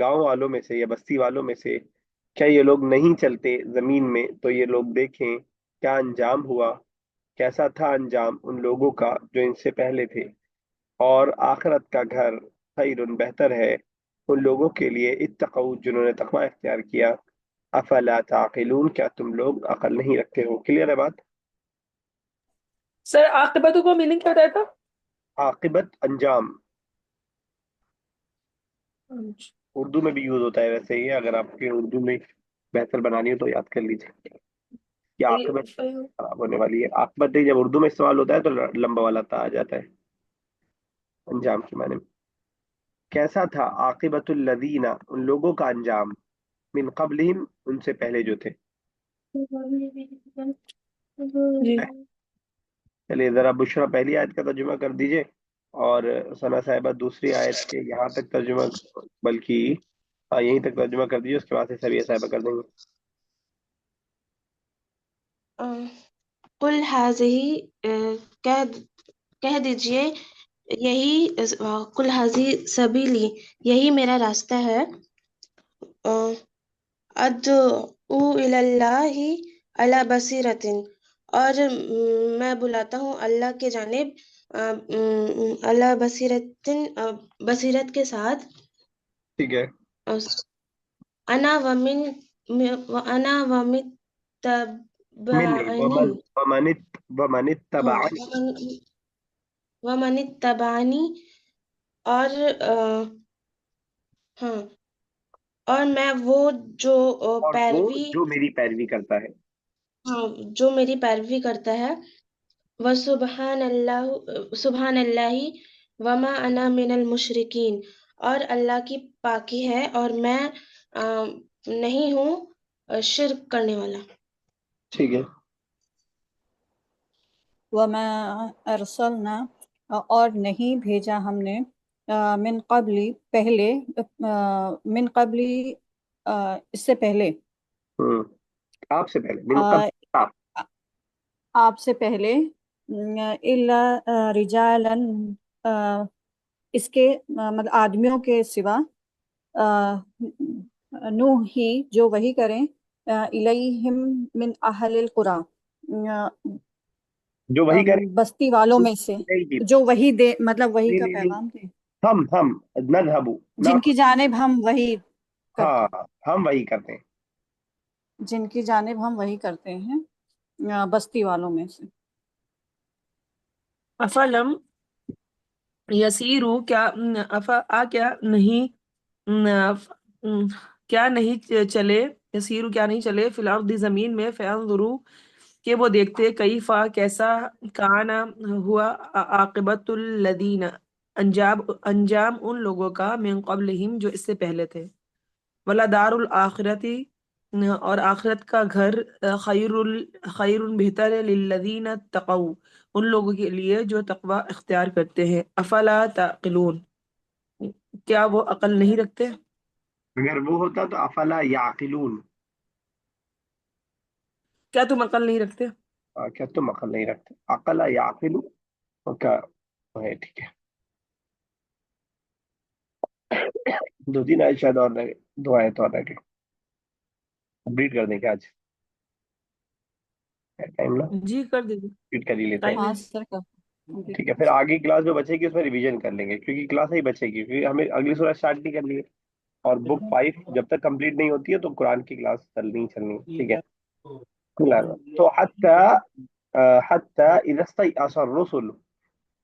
گاؤں والوں میں سے یا بستی والوں میں سے کیا یہ لوگ نہیں چلتے زمین میں تو یہ لوگ دیکھیں کیا انجام ہوا، کیسا تھا انجام ان لوگوں کا جو ان سے پہلے تھے، اور آخرت کا گھر خیر بہتر ہے ان لوگوں کے لیے اتقوا جنہوں نے تقوی اختیار کیا، افلا تعقلون کیا تم لوگ عقل نہیں رکھتے ہو؟ کلیئر ہے بات؟ سر عاقبتوں کو میننگ کیا ہوتا عاقبت انجام، تھا؟ اردو میں بھی یوز ہوتا ہے ویسے ہی، اگر آپ کے اردو میں بہتر بنانی ہو تو یاد کر لیجیے کہ عاقبت خراب ہونے والی ہے۔ عاقبت جب اردو میں استعمال ہوتا ہے تو لمبا والا تا آ جاتا ہے انجام کے معنی میں۔ کیسا تھا عاقبت الذین ان لوگوں کا انجام، من قبلہم ان سے پہلے جو تھے۔ جی چلیے ذرا بشرا پہلی آیت کا ترجمہ کر دیجئے، اور ثنا صاحبہ دوسری آیت کے یہاں تک ترجمہ، بلکہ یہیں تک ترجمہ کر دیجئے، اس کے بعد سے سبیہ صاحبہ کر دیں گے۔ قل حاضی، کہہ کہہ دیجئے یہی، قل حاضی سبیلی، یہی میرا راستہ ہے، ادعو اللہ علی بصیرت، اور میں بلاتا ہوں اللہ کے جانب اللہ بصیرت، بصیرت کے ساتھ، ٹھیک ہے، انا ومن انا ومن منی تبعنی، ومن ہاں اتبعنی، ومن اتبعنی، اور ہاں، اور میں وہ جو اور وہ پیروی، جو میری پیروی کرتا ہے۔ ہاں جو میری پیروی کرتا ہے، وہ سبحان اللہ وما انا من المشرکین، اور اللہ کی پاکی ہے اور میں نہیں ہوں شرک کرنے والا۔ ٹھیک ہے، وما ارسلنا، اور نہیں بھیجا ہم نے، من قبلی پہلے، من قبلی اس سے پہلے، ہوں، آپ سے پہلے، من آ، قبل آپ، آپ سے پہلے، الا رجالا، اس کے مطلب آدمیوں کے سوا، نوحی جو وہی کریں، الیہم من اہل القری، جو وہی کریں بستی والوں میں سے، نہیں جو وہی دے مطلب وہی نہیں کا نہیں نہیں، پیغام دے، ہم نذهب نہ، جن کی جانب ہم وہی کرتے، ہاں ہم وہی کرتے ہیں۔ جن کی جانب ہم وہی کرتے ہیں، بستی والوں میں سے۔ افلم یسیرو، کیا کیا نہیں، کیا نہیں چلے، یسیرو کیا نہیں چلے، فی الارض زمین میں، فینظرو کہ وہ دیکھتے، کیفا کیسا، کانا ہوا، عاقبت الذین انجام ان لوگوں کا، من قبلہم جو اس سے پہلے تھے، ولدار الآخرتی اور آخرت کا گھر، خیر بہتر ہے، للذین اتقوا ان لوگوں کے لیے جو تقوی اختیار کرتے ہیں، افلا تعقلون کیا وہ عقل نہیں رکھتے؟ اگر وہ ہوتا تو افلا یعقلون، کیا تم عقل نہیں رکھتے؟ کیا تم عقل نہیں رکھتے؟ عقل یعقلو کا ہے، ٹھیک ہے۔ دو تین آیت شاید اور رہ، دو آیت اور رہ گئے، کمپلیٹ کر دیں کہ آج ٹائم نا، جی کر دیجیے، کمپلیٹ کر ہی لیتے ہیں۔ ٹائم ہے۔ ہاں سر کا ٹھیک ہے، پھر آگے کلاس جو بچے گی اس میں ریویژن کر لیں گے، کیونکہ کلاس ہی بچے گی، کیونکہ ہمیں اگلی سورہ اسٹارٹ نہیں کرنی ہے، اور بک 5 جب تک کمپلیٹ نہیں ہوتی ہے تو قرآن کی کلاس چلنی ہے، ٹھیک ہے۔ بسم اللہ الرحمن الرحیم۔ تو حتی اذا استیأس الرسل،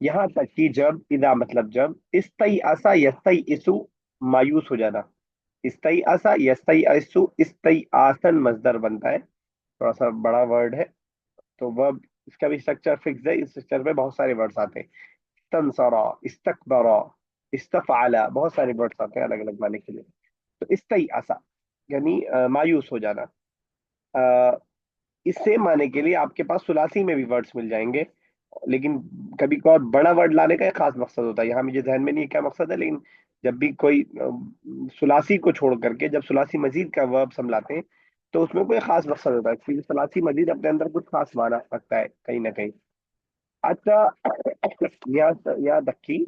یہاں تک کہ جب، اذا مطلب جب، استیأس یستیئس مایوس ہو جانا، استیأس یستیئس، استیآسن مصدر بنتا ہے، تھوڑا سا بڑا ورڈ ہے، تو ورب اس کا بھی اسٹرکچر فکس ہے، اس اسٹرکچر میں بہت سارے ورڈز آتے ہیں، استنصرا، استکبرا، استفعلا، بہت سارے ورڈز آتے ہیں الگ الگ معنی کے لیے۔ تو استیأسا یعنی مایوس ہو جانا، اس سے معنی کے لیے آپ کے پاس ثلاثی میں بھی ورڈز مل جائیں گے، لیکن کبھی کبھار بڑا ورڈ لانے کا ایک خاص مقصد ہوتا ہے، یہاں مجھے ذہن میں نہیں ہے کیا مقصد ہے، لیکن جب بھی کوئی ثلاثی کو چھوڑ کر کے جب ثلاثی مزید کا ورب ہم لاتے ہیں تو اس میں کوئی خاص مقصد ہوتا ہے، کیونکہ ثلاثی مزید اپنے اندر کچھ خاص معنی رکھتا ہے کہیں نہ کہیں۔ اچھا، یاد رکھی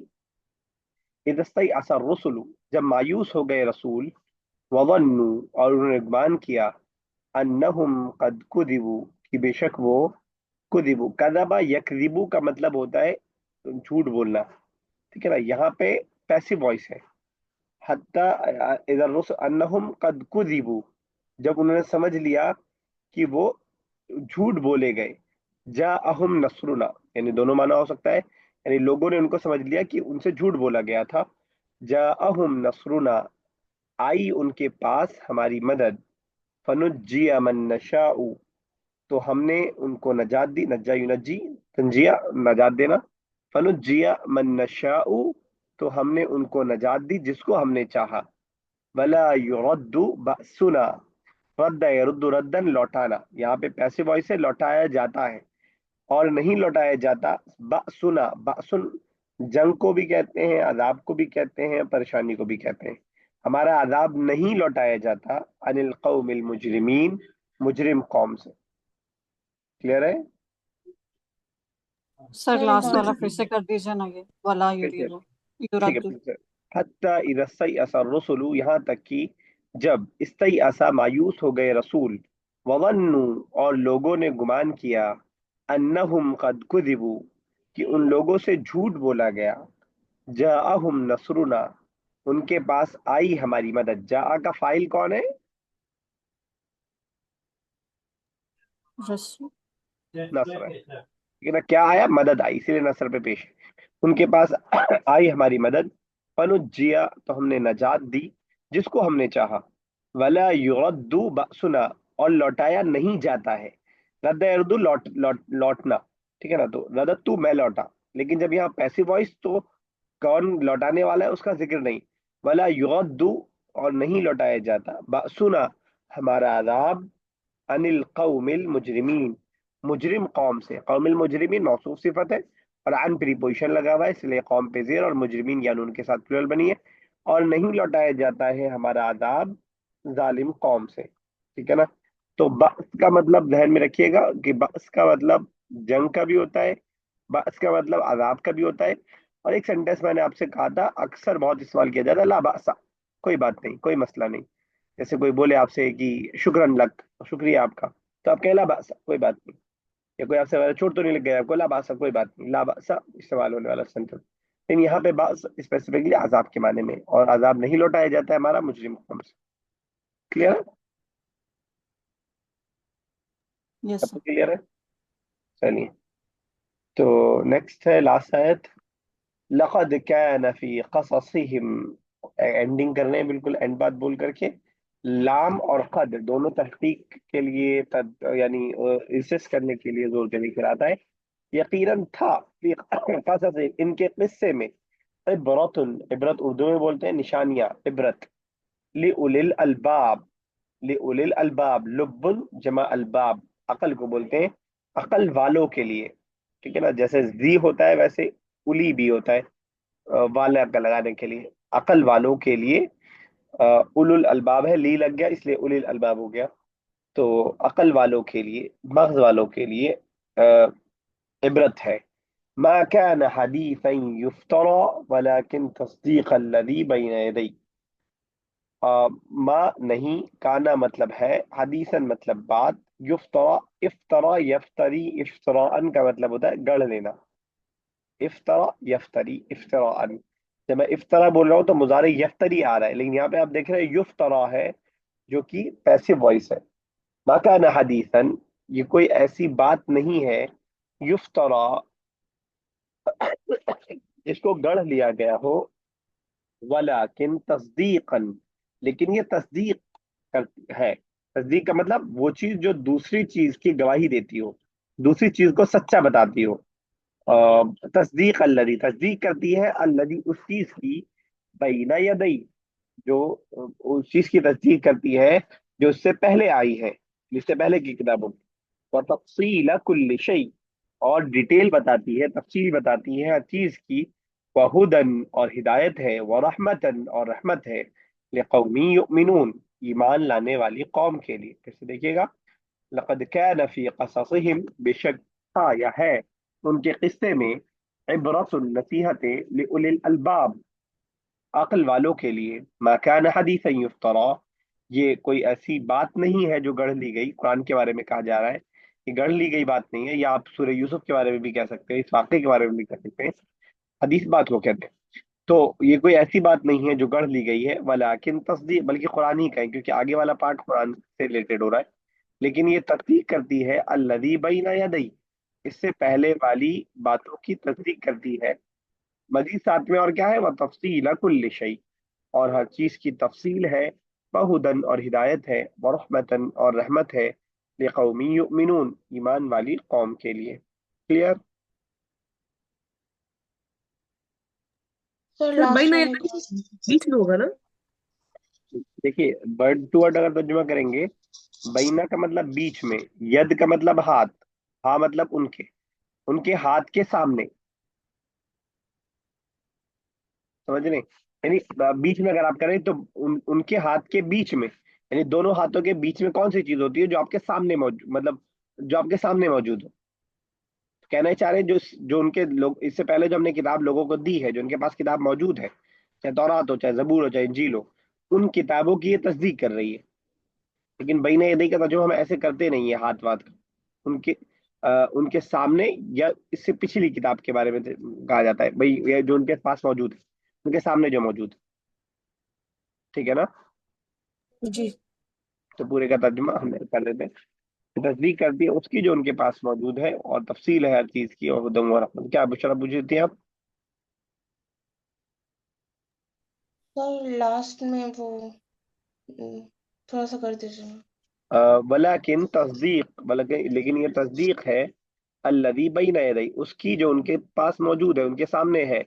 اذا استيأس الرسل، جب مایوس ہو گئے رسول، وظنوا، اور انہوں نے گمان کیا، انہم قد کذبوا، کہ بے شک وہ، کذبوا، کذبا یکذبو کا مطلب ہوتا ہے جھوٹ بولنا، ٹھیک ہے نا، یہاں پہ پیسو وائس ہے، حتی اذا الرسل انہم قد کذبوا، جب انہوں نے سمجھ لیا کہ وہ جھوٹ بولے گئے، جاءہم نصرنا، یعنی دونوں معنی ہو سکتا ہے، یعنی لوگوں نے ان کو سمجھ لیا کہ ان سے جھوٹ بولا گیا تھا، جاءہم نصرنا، آئی ان کے پاس ہماری مدد، فنجی من نشاء، تو ہم نے ان کو نجات دی، نجا ینجی، تنجیہ نجات دینا، فنجی من نشاء، تو ہم نے ان کو نجات دی جس کو ہم نے چاہا، ولا يرد بأسنا، رد يرد ردن، لوٹانا، یہاں پہ پیسو وائس ہے، لوٹایا جاتا ہے، اور نہیں لوٹایا جاتا، بأسنا، بأسن جنگ کو بھی کہتے ہیں، عذاب کو بھی کہتے ہیں، پریشانی کو بھی کہتے ہیں، ہمارا عذاب نہیں لوٹایا جاتا، عن القوم المجرمین، مجرم قوم سے، کلیئر ہے؟ سر سر لاسٹ وہاں والا پھر سے کر دیجیے نا، یہ ولا پھر سے، یریدو، ٹھیک ہے یردو. پھر سے، حتی اذا استیأس الرسل، یہاں تک کہ جب استیأسا، مایوس ہو گئے رسول، وظنوا، اور لوگوں نے گمان کیا، انہم قد کذبوا، کہ ان لوگوں سے جھوٹ بولا گیا، جاءہم نصرنا، ان کے پاس آئی ہماری مدد، جاء کا فائل کون ہے؟ رسول. نصر ہے، ٹھیک ہے نا، کیا آیا؟ مدد آئی، اسی لیے نصر پہ پیش ہے، ان کے پاس آئی ہماری مدد، فنجیا، تو ہم نے نجات دی جس کو ہم نے چاہا، ولا یرد بأسنا، اور لوٹایا نہیں جاتا ہے، رد یردو، لوٹنا، ٹھیک ہے نا، تو ردت تو میں لوٹا، لیکن جب یہاں پیسو وائس تو کون لوٹانے والا ہے اس کا ذکر نہیں، ولا یرد، اور نہیں لوٹایا جاتا، بأسنا، ہمارا عذاب، عن القوم المجرمین، مجرم قوم سے، قوم المجرمین موصوف صفت ہے، اور عن پریپوزیشن لگا ہوا ہے، اس لیے قوم پہ زیر، اور مجرمین یعنی ان کے ساتھ پلورل بنی ہے، اور نہیں لوٹایا جاتا ہے ہمارا عذاب ظالم قوم سے، ٹھیک ہے نا، تو بأس کا مطلب ذہن میں رکھیے گا کہ بأس کا مطلب جنگ کا بھی ہوتا ہے، بأس کا مطلب عذاب کا بھی ہوتا ہے، اور ایک سینٹینس میں نے آپ سے کہا تھا اکثر بہت استعمال کیا جاتا ہے، لا بأس، کوئی بات نہیں، کوئی مسئلہ نہیں، جیسے کوئی بولے آپ سے کہ شکرن لک، شکریہ آپ کا، تو آپ کہیں لا بأس، کوئی بات نہیں، یا کوئی آپ سے چوٹ تو نہیں لگ گیا آپ کو، لا بأس، کوئی بات نہیں، لا بأس استعمال ہونے والا سینٹینس، لیکن یہاں پہ بأس اسپیسیفکلی عذاب کے معنی میں، اور عذاب نہیں لوٹایا جاتا ہے ہمارا مجرم قوم سے، کلیئر؟ یس سب سر. کو کلیئر ہے؟ چلیے، تو نیکسٹ ہے لاسٹ آیت، لقد كان في قصصهم، اینڈنگ کرنے ہیں بالکل اینڈ بات بول کر کے، لام اور قد دونوں تحقیق کے لیے یعنی انسسٹ کرنے کے لیے زور کے لیے آتا ہے، یقیناً تھا، فی قصص، ان کے قصے میں، عبرت، عبرت اردو میں بولتے ہیں نشانیاں، عبرت، لأولی الالباب، لأولی الالباب، لب جمع الباب، عقل کو بولتے ہیں، عقل والوں کے لیے، ٹھیک ہے نا، جیسے زی ہوتا ہے ویسے الی بھی ہوتا ہے، والا کا لگانے کے لیے، عقل والوں کے لیے، اولو الالباب ہے، لی لگ گیا اس لیے اولی الالباب ہو گیا، تو عقل والوں کے لیے، مغز والوں کے لیے عبرت ہے، ما كان حديثا يفترى ولكن تصديق الذي بين يديه، ما نہیں، کانا مطلب ہے، حدیثاً مطلب بات، یفترا، افطرا یفتری، افتراءن کا مطلب ہوتا ہے گڑھ لینا، افطرا یفتری، افتراءن، جب میں افطرا بول رہا ہوں تو مضارع یفتری آ رہا ہے، لیکن یہاں پہ آپ دیکھ رہے ہیں یفترا ہے جو کہ پیسو وائس ہے، ما کان حدیثاً، یہ کوئی ایسی بات نہیں ہے، یفترا، جس کو گڑھ لیا گیا ہو، ولیکن تصدیقاً، لیکن یہ تصدیق ہے، تصدیق کا مطلب وہ چیز جو دوسری چیز کی گواہی دیتی ہو، دوسری چیز کو سچا بتاتی ہو، تصدیق الذی، تصدیق کرتی ہے الذی، اس چیز کی، بین یدی، جو اس چیز کی تصدیق کرتی ہے جو اس سے پہلے آئی ہے، جس سے پہلے کی کتابوں، وتفصیل کل شیء، اور ڈیٹیل بتاتی ہے، تفصیل بتاتی ہے ہر چیز کی، وہدن، اور ہدایت ہے، ورحمتن، اور رحمت ہے، لقومی یؤمنون، ایمان لانے والی قوم کے لیے، پھر سے دیکھیے گا، لقد كان في قصصهم، بے شک تھا یا ہے ان کے قصے میں، عبرت، نصیحت، لأولی الالباب، عقل والوں کے لیے، ما کان حدیثا یفترا، یہ کوئی ایسی بات نہیں ہے جو گڑھ لی گئی، قرآن کے بارے میں کہا جا رہا ہے یہ گڑھ لی گئی بات نہیں ہے، یا آپ سورہ یوسف کے بارے میں بھی کہہ سکتے ہیں، اس واقعے کے بارے میں بھی کہہ سکتے ہیں، حدیث بات کو کہتے ہیں۔ تو یہ کوئی ایسی بات نہیں ہے جو گڑھ لی گئی ہے، ولیکن تصدیق، بلکہ قرآن ہی کا ہے، کیونکہ آگے والا پارٹ قرآن سے ریلیٹڈ ہو رہا ہے، لیکن یہ تصدیق کرتی ہے الذی بین یدی، اس سے پہلے والی باتوں کی تصدیق کرتی ہے۔ مزید ساتھ میں اور کیا ہے، وہ تفصیل کل شیء، اور ہر چیز کی تفصیل ہے، بہدن اور ہدایت ہے، ورحمتن اور رحمت ہے، لقوم یؤمنون، ایمان والی قوم کے لیے۔ کلیئر؟ سر سر لاسٹ بین والا یدی کیا؟ بیچ میں ہوگا نا؟ دیکھیے ورڈ ٹو ورڈ اگر ترجمہ کریں گے، بینا کا مطلب بیچ میں، ید کا مطلب ہاتھ، ہاں مطلب ان کے ہاتھ کے سامنے، سمجھ رہے ہیں؟ یعنی بیچ میں اگر آپ کریں تو ان کے ہاتھ کے بیچ میں، یعنی دونوں ہاتھوں کے بیچ میں کون سی چیز ہوتی ہے جو آپ کے سامنے موجود، مطلب جو آپ کے سامنے موجود ہو۔ کہنا چاہ رہے ہیں جو ان کے لوگ، اس سے پہلے جو ہم نے کتاب لوگوں کو دی ہے، جو ان کے پاس کتاب موجود ہے، چاہے تورات ہو، چاہے زبور ہو، چاہے انجیل ہو، ان کتابوں کی یہ تصدیق کر رہی ہے۔ لیکن بین یدی کا ترجمہ ہم ایسے کرتے نہیں ہے ہاتھ واتھ کا، ان کے ان کے سامنے، یا اس سے پچھلی کتاب کے بارے میں کہا جاتا ہے بھائی، یہ جو ان کے پاس موجود ہے، ان کے سامنے جو موجود ہے، ٹھیک ہے نا؟ جی تو پورے کا ترجمہ ہم کر دیتے ہیں، تصدیق کرتی ہے اس کی جو ان کے پاس موجود ہے، اور تفصیل ہے ہر چیز کی، اور ہدم و رحمت۔ کیا بشرا پوچھی تھی آپ؟ سر لاسٹ میں وہ تھوڑا سا کر دیجیے۔ ولیکن تصدیق، بلکہ لیکن یہ تصدیق ہے الذی بین یدی، اس کی جو ان کے پاس موجود ہے، ان کے سامنے ہے،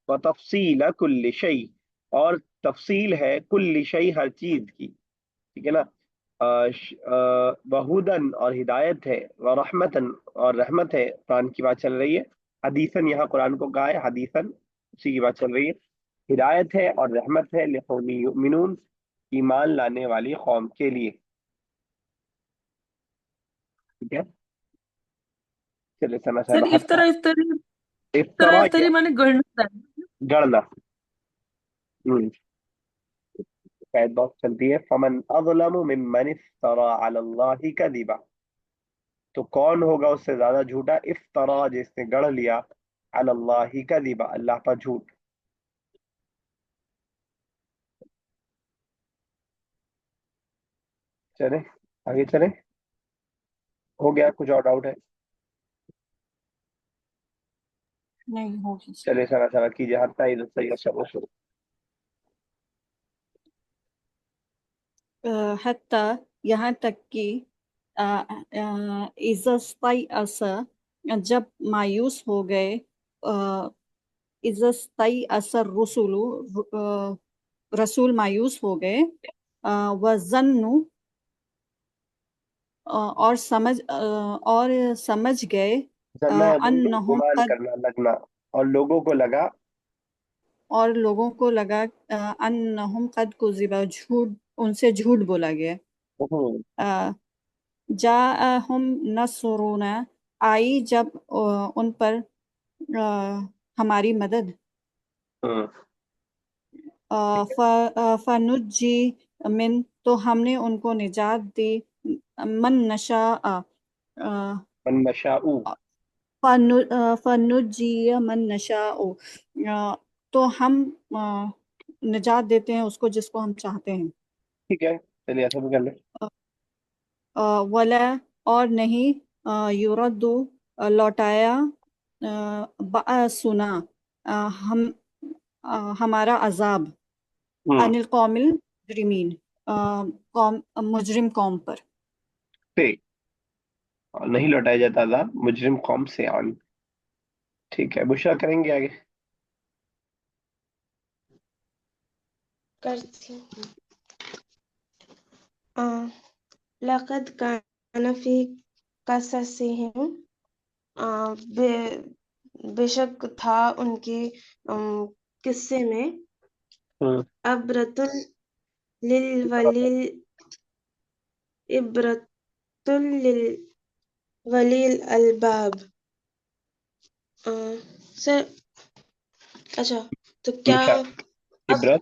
و تفصیل کل شیء، اور تفصیل ہے کل شیء، ہر چیز کی، ٹھیک ہے نا؟ وہدن اور ہدایت ہے، ورحمتن اور رحمت ہے، قرآن کی بات چل رہی ہے، حدیثاً یہاں قرآن کو کہا ہے، حدیثاً اسی کی بات چل رہی ہے، ہدایت ہے اور رحمت ہے، لقوم یؤمنون، ایمان لانے والی قوم کے لیے، ٹھیک ہے؟ چلے سنا سر صاحب، حتیٰ افطرا افطری مانے گڑھنا ہے۔ گڑنا، شاید بہت چلتی ہے، فمن اظلم ممن افترا علی اللہ کذبا، تو کون ہوگا اس سے زیادہ جھوٹا، افترا جس نے گڑھ لیا، علی اللہ کذبا، اللہ پر جھوٹ۔ چلے آگے چلیں، ہو گیا؟ کچھ اور ڈاؤٹ ہے؟ نہیں ہوگی سر۔ چلے سنا سنا کیجیے، حتیٰ اذا استیأس الرسل، حتیٰ یہاں تک کہ اذا جب مایوس ہو گئے، اذا استیأس الرسل رسول مایوس ہو گئے، وظنوا اور سمجھ گئے جننا یا ظنون، انہم گمان قد، کرنا، لگنا، اور لوگوں کو لگا، اور لوگوں کو لگا انہم قد کذبا، جھوٹ، ان سے جھوٹ بولا گیا۔ ہوں، جاءہم نصرنا، آئی جب ان پر ہماری مدد، ہوں، فنجی من، تو ہم نے ان کو نجات دی، من نشاء، من نشاء، فنجی من نشاء، تو ہم نجات دیتے ہیں اس کو جس کو ہم چاہتے ہیں۔ ٹھیک ہے، چلیے ایسا بھی کر لیں۔ ولا، اور نہیں، یورد، لوٹایا، بأسنا، ہم ہمارا عذاب، ہوں، عن القوم المجرمین، قوم، مجرم قوم پر۔ ٹھیک، اور نہیں لوٹایا جاتا عذاب مجرم قوم سے عن، ٹھیک ہے، بشرا کریں گے آگے؟ کرتی ہوں۔ لقد کان فی قصصہم، بے شک تھا ان کے قصے میں، ہوں، عبرۃ للولیل، عبرۃ للولی الالباب۔ سر اچھا، تو کیا بشرا عبرت،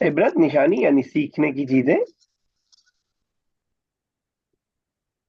عبرت نشانی یعنی سیکھنے کی چیزیں.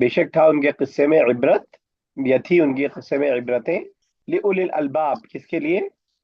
بے شک تھا ان کے قصے میں عبرت، یا تھی ان کے قصے میں عبرتیں، لِأُولِي الْأَلْبَاب، کس کے لیے؟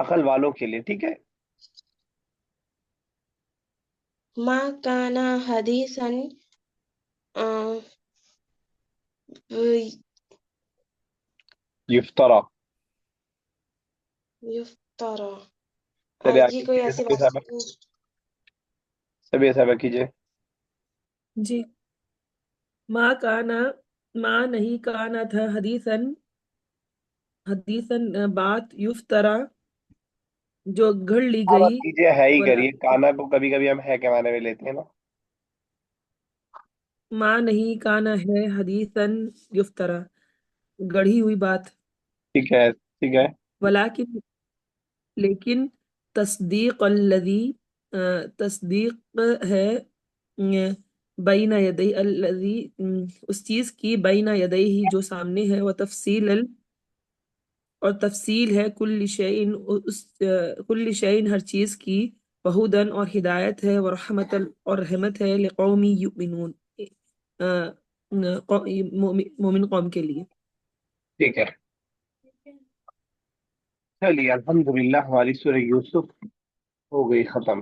عقل والوں کے لیے. ٹھیک ہے. ما كان حديثا یفترا. يفترى چلے جی آگے کوئی کیجیے ایسی سبھی بات صاحبہ، سبھی صاحبہ کیجیے. جی ماں کانا، ماں نہیں کانا تھا، حدیثاً حدیثاً بات، یفترا جو گھڑ لی آپ گئی، کیجیے، ہے ہی ولا کریے. کانا کو کبھی کبھی ہم ہے کے معنی میں لیتے ہیں نا. ماں نہیں کانا ہے، حدیثاً یفترا گڑھی ہوئی بات، ٹھیک ہے، ٹھیک ہے. ولیکن لیکن تصدیق الذی تصدیق ہے بین یدی الذی اس چیز کی، بین یدیہ جو سامنے ہے، و تفصیل اور تفصیل ہے، کل شیء اس کل شیء ہر چیز کی، وہدن اور ہدایت ہے، ورحمت اور رحمت ہے، لقوم یؤمنون مومن قوم کے لیے. ٹھیک ہے. چلیے الحمدللہ ہماری سورہ یوسف ہو گئی ختم.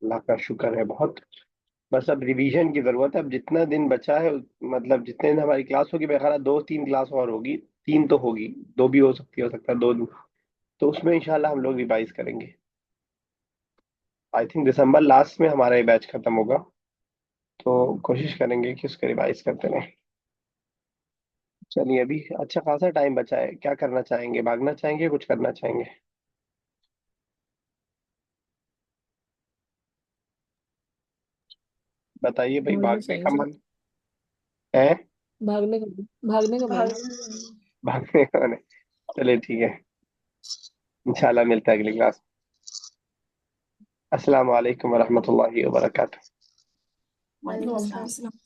اللہ کا شکر ہے بہت. بس اب ریویژن کی ضرورت ہے. اب جتنا دن بچا ہے، مطلب جتنے دن ہماری کلاس ہوگی، میرا خیال ہے 2-3 کلاس اور ہوگی. 3 تو ہوگی، 2 بھی ہو سکتی، ہو سکتا ہے 2 دن. تو اس میں انشاءاللہ ہم لوگ ریوائز کریں گے. آئی تھنک دسمبر لاسٹ میں ہمارا یہ بیچ ختم ہوگا، تو کوشش کریں گے کہ اس کو ریوائز کرتے رہیں. چلیے ابھی اچھا خاصا ٹائم بچا ہے. کیا کرنا چاہیں گے؟ بھاگنا چاہیں گے، کچھ کرنا چاہیں گے؟ بتائیے بھائی. بھاگنا بھاگنے چاہیں کا گے، من ہے؟ بھاگنے کا من. بھاگنے کا من ہے. چلے ٹھیک ہے، انشاءاللہ ملتا ہے اگلی کلاس. السلام علیکم ورحمۃ اللہ وبرکاتہ. وعلیکم وعلیکم السلام. السلام.